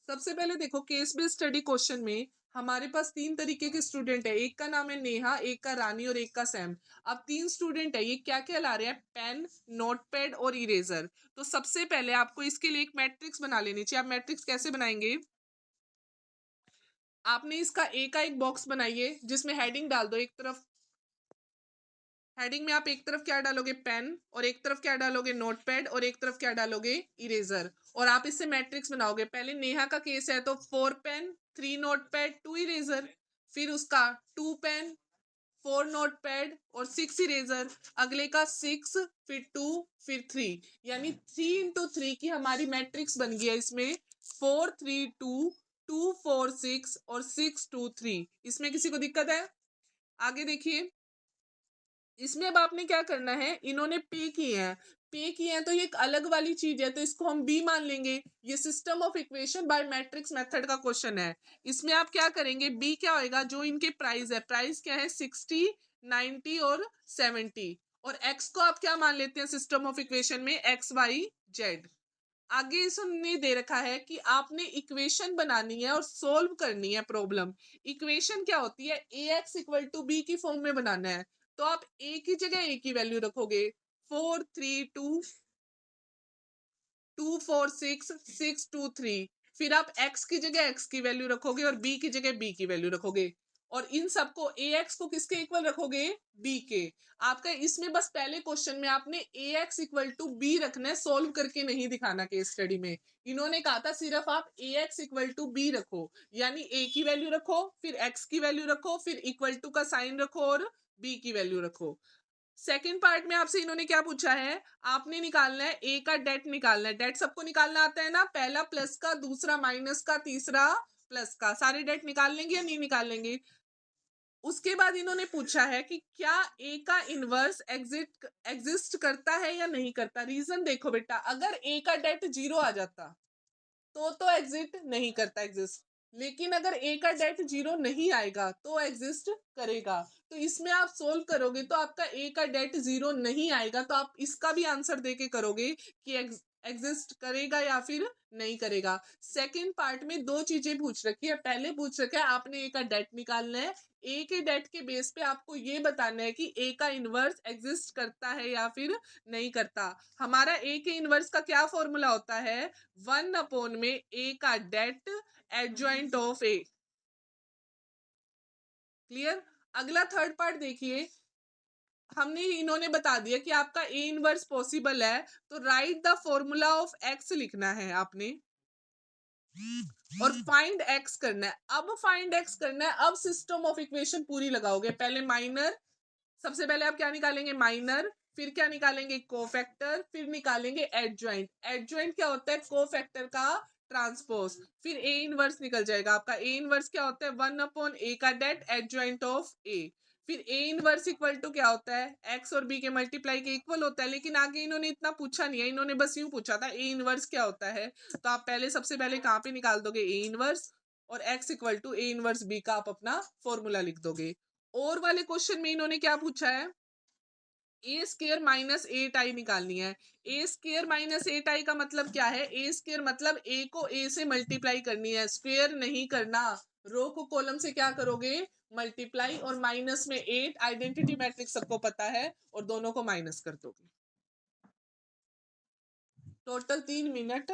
सबसे पहले देखो केस बेस्ड स्टडी क्वेश्चन में हमारे पास तीन तरीके के स्टूडेंट है, एक का नाम है नेहा, एक का रानी और एक का सैम। अब तीन स्टूडेंट है, ये क्या क्या ला रहे हैं, पेन, नोटपैड और इरेजर। तो सबसे पहले आपको इसके लिए एक मैट्रिक्स बना लेनी चाहिए। आप मैट्रिक्स कैसे बनाएंगे, आपने इसका ए का एक बॉक्स बनाइए जिसमें हेडिंग डाल दो। एक तरफ हेडिंग में आप एक तरफ क्या डालोगे, पेन, और एक तरफ क्या डालोगे, नोटपैड, और एक तरफ क्या डालोगे, इरेजर। और आप इससे मैट्रिक्स बनाओगे। पहले नेहा का केस है तो 4 पेन, 3 नोटपैड, 2 इरेजर। फिर उसका 2 पेन, 4 नोटपैड और 6 इरेजर। अगले का 6, फिर 2, फिर 3, यानी 3 इंटू 3 की हमारी मैट्रिक्स बन गई है इसमें 4 3 2, 2 4 6 और 6 2 3। इसमें किसी को दिक्कत है? आगे देखिए, इसमें अब आपने क्या करना है, इन्होंने पे किए हैं तो ये एक अलग वाली चीज है, तो इसको हम बी मान लेंगे। ये system of equation by matrix method का क्वेश्चन है। इसमें आप क्या करेंगे, बी क्या होएगा, जो इनके प्राइस है, प्राइस क्या है 60, 90 और 70। और एक्स को आप क्या मान लेते हैं सिस्टम ऑफ इक्वेशन में, एक्स वाई जेड। आगे इसने दे रखा है कि आपने इक्वेशन बनानी है और सोल्व करनी है प्रॉब्लम। इक्वेशन क्या होती है, ए एक्स इक्वल टू बी की फॉर्म में बनाना है। तो आप ए की जगह ए की वैल्यू रखोगे, 4 3 2, 2 4 6, 6 2 3। फिर आप x की जगह x की वैल्यू रखोगे और b की जगह b की वैल्यू रखोगे। और इन सबको ए एक्स को किसके इक्वल रखोगे, b के। आपका इसमें बस पहले क्वेश्चन में आपने ए एक्स इक्वल टू बी रखना है, सोल्व करके नहीं दिखाना केस स्टडी में। इन्होंने कहा था सिर्फ आप ए एक्स इक्वल टू बी रखो, यानी a की वैल्यू रखो, फिर x की वैल्यू रखो, फिर इक्वल टू का साइन रखो और b की वैल्यू रखो। सेकंड पार्ट में आपसे इन्होंने क्या पूछा है, आपने निकालना है ए का डेट निकालना है। डेट सबको निकालना आता है ना, पहला प्लस का, दूसरा माइनस का, तीसरा प्लस का। सारे डेट निकाल लेंगे या नहीं निकाल लेंगे? उसके बाद इन्होंने पूछा है कि क्या ए का इनवर्स एग्जिस्ट करता है या नहीं करता। रीजन देखो बेटा, अगर ए का डेट 0 आ जाता तो एग्जिस्ट नहीं करता, एग्जिस्ट। लेकिन अगर ए का डेट 0 नहीं आएगा तो एग्जिस्ट करेगा। तो इसमें आप सोल्व करोगे तो आपका ए का डेट 0 नहीं आएगा, तो आप इसका भी आंसर देके करोगे कि एग्जिस्ट करेगा या फिर नहीं करेगा। सेकंड पार्ट में दो चीजें पूछ रखी है। पहले पूछ रखा है आपने ए का डेट निकालना है, ए के डेट के बेस पे आपको ये बताना है कि ए का इनवर्स एग्जिस्ट करता है या फिर नहीं करता। हमारा ए के इनवर्स का क्या फॉर्मूला होता है, 1 में ए का det adjoint of A. Clear? अगला थर्ड पार्ट देखिए, हमने इन्होंने बता दिया कि आपका ए इनवर्स पॉसिबल है, तो right the formula of x लिखना है आपने और फाइंड एक्स करना है। अब फाइंड एक्स करना है, अब सिस्टम ऑफ इक्वेशन पूरी लगाओगे। पहले माइनर, सबसे पहले आप क्या निकालेंगे, माइनर, फिर क्या निकालेंगे, कोफैक्टर, फिर निकालेंगे एडजॉइंट। एडजॉइंट क्या होता है, कोफैक्टर का ट्रांसपोज। फिर ए इनवर्स निकल जाएगा आपका। ए इनवर्स क्या होता है, 1 का डेट एडजॉइंट ऑफ ए। फिर ए इनवर्स इक्वल टू क्या होता है, एक्स और बी के मल्टीप्लाई के इक्वल होता है। लेकिन आगे इन्होंने इतना पूछा नहीं है, इन्होंने बस यूं पूछा था ए इनवर्स क्या होता है। तो आप पहले सबसे पहले कहाँ पे निकाल दोगे, ए इनवर्स, और X equal to A inverse B का आप अपना फॉर्मूला लिख दोगे। और वाले क्वेश्चन में इन्होंने क्या पूछा है, ए स्केयर माइनस एट आई निकालनी है। ए स्केयर माइनस एट आई का मतलब क्या है, ए स्केयर मतलब ए को ए से मल्टीप्लाई करनी है, स्क्वेयर नहीं करना। रो को कॉलम से क्या करोगे, मल्टीप्लाई, और माइनस में 8, आइडेंटिटी मैट्रिक्स सबको पता है, और दोनों को माइनस कर दोगे। Total 3 minute